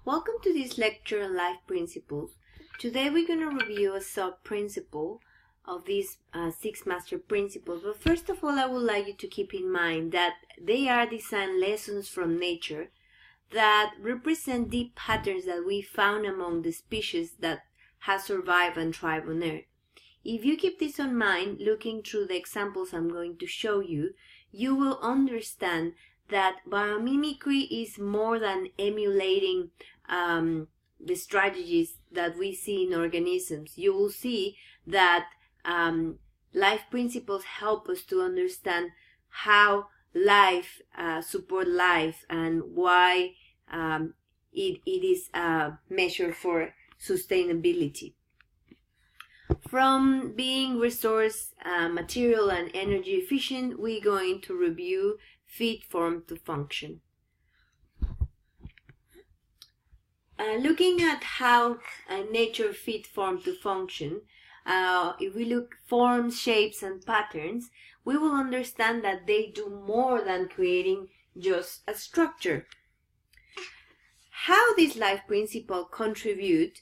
Welcome to this lecture on life principles. Today we're going to review a sub-principle of these 6 master principles. But first of all, I would like you to keep in mind that they are designed lessons from nature that represent deep patterns that we found among the species that have survived and thrived on Earth. If you keep this in mind, looking through the examples I'm going to show you, you will understand that biomimicry is more than emulating the strategies that we see in organisms. You will see that life principles help us to understand how life support life and why it is a measure for sustainability. From being resource, material and energy efficient, we're going to review fit, form to function. Looking at how nature fit, form to function, if we look forms, shapes and patterns, we will understand that they do more than creating just a structure. How these life principles contribute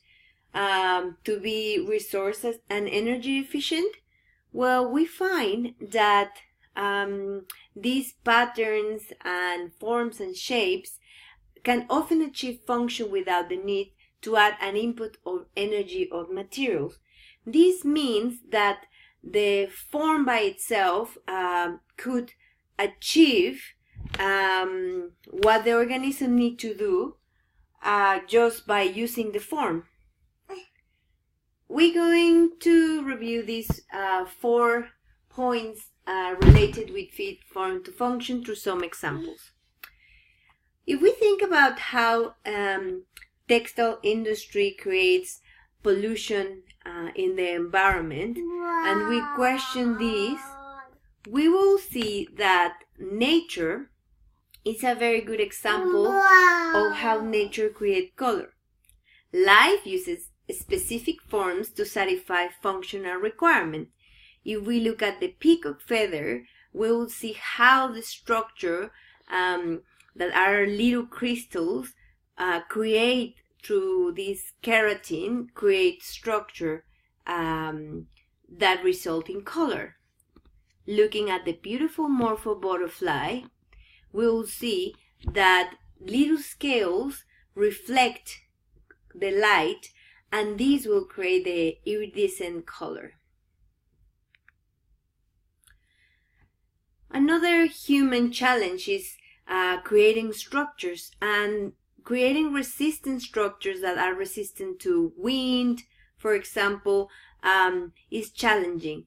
to be resources and energy efficient? Well, we find that these patterns and forms and shapes can often achieve function without the need to add an input of energy or materials. This means that the form by itself could achieve what the organism needs to do just by using the form. We're going to review these 4 points related with fit, form to function through some examples. If we think about how textile industry creates pollution in the environment, and we question this, we will see that nature is a very good example of how nature creates color. Life uses specific forms to satisfy functional requirements. If we look at the peacock feather, we will see how the structure that are little crystals create through this keratin, create structure that result in color. Looking at the beautiful morpho butterfly, we will see that little scales reflect the light, and these will create the iridescent color. Another human challenge is creating structures and creating resistant structures that are resistant to wind, for example, is challenging.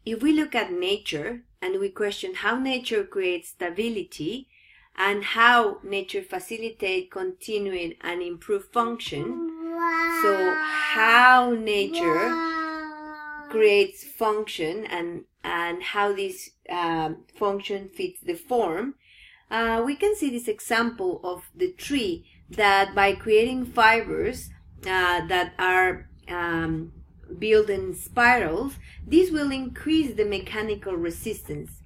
If we look at nature and we question how nature creates stability and how nature facilitates continued and improved function, so how nature creates function and how this function fits the form, we can see this example of the tree that by creating fibers that are built in spirals, this will increase the mechanical resistance.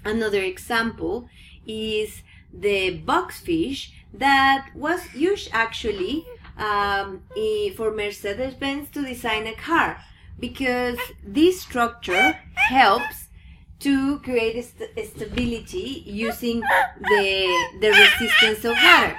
Another example is the boxfish that was used actually for Mercedes-Benz to design a car, because this structure helps to create stability using the resistance of water.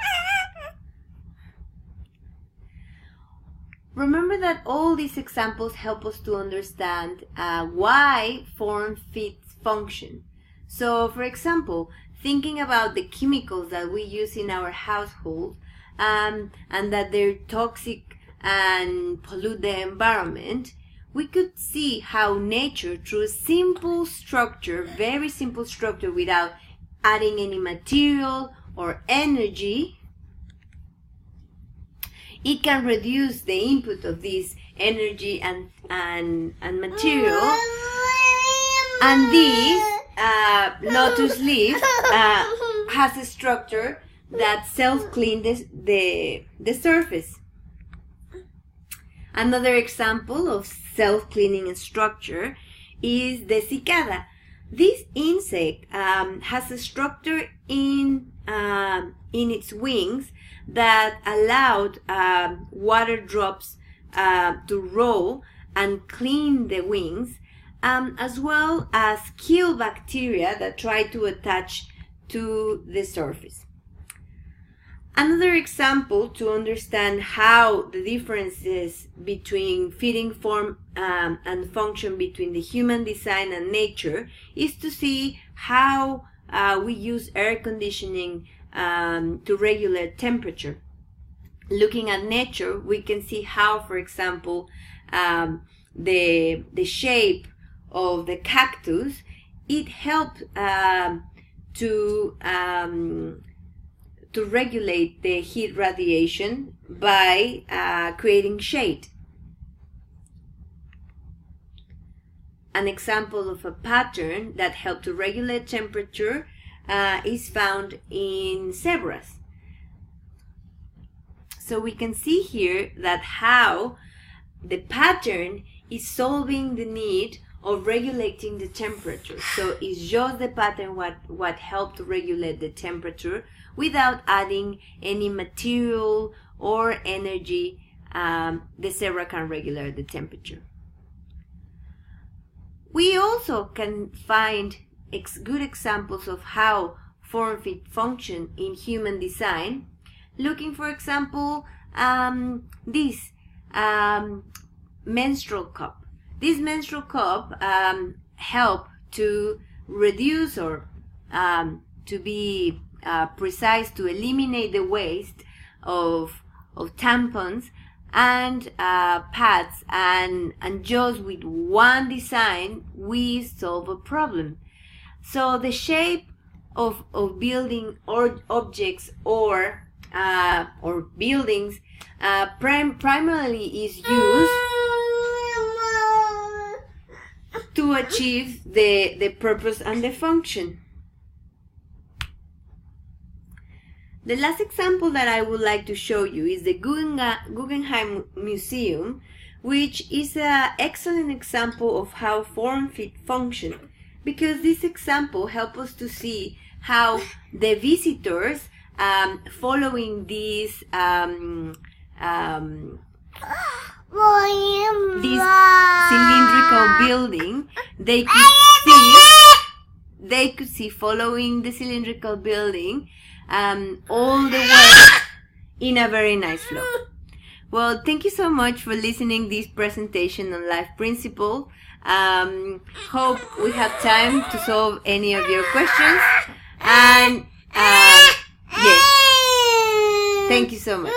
Remember that all these examples help us to understand why form fits function. So, for example, thinking about the chemicals that we use in our household and that they're toxic and pollute the environment, we could see how nature, through a simple structure, very simple structure without adding any material or energy, it can reduce the input of this energy and material. And this lotus leaf has a structure that self-cleans the surface. Another example of self-cleaning structure is the cicada. This insect has a structure in in its wings that allowed water drops to roll and clean the wings, as well as kill bacteria that try to attach to the surface. Another example to understand how the differences between fitting form and function between the human design and nature is to see how we use air conditioning to regulate temperature. Looking at nature, we can see how, for example, the shape of the cactus, it helped to regulate the heat radiation by creating shade. An example of a pattern that helped to regulate temperature is found in zebras. So we can see here that how the pattern is solving the need of regulating the temperature. So it's just the pattern what helped to regulate the temperature without adding any material or energy. The zebra can regulate the temperature. We also can find good examples of how form fit function in human design, looking, for example, this menstrual cup. This menstrual cup help to reduce or to be precise, to eliminate the waste of tampons and pads, and just with one design we solve a problem. So the shape of building or objects or buildings primarily is used to achieve the purpose and the function. The last example that I would like to show you is the Guggenheim Museum, which is an excellent example of how form fit function, because this example helps us to see how the visitors following this cylindrical building, they could see following the cylindrical building all the work in a very nice flow. Well, thank you so much for listening this presentation on Life Principle. Hope we have time to solve any of your questions, and yes, thank you so much.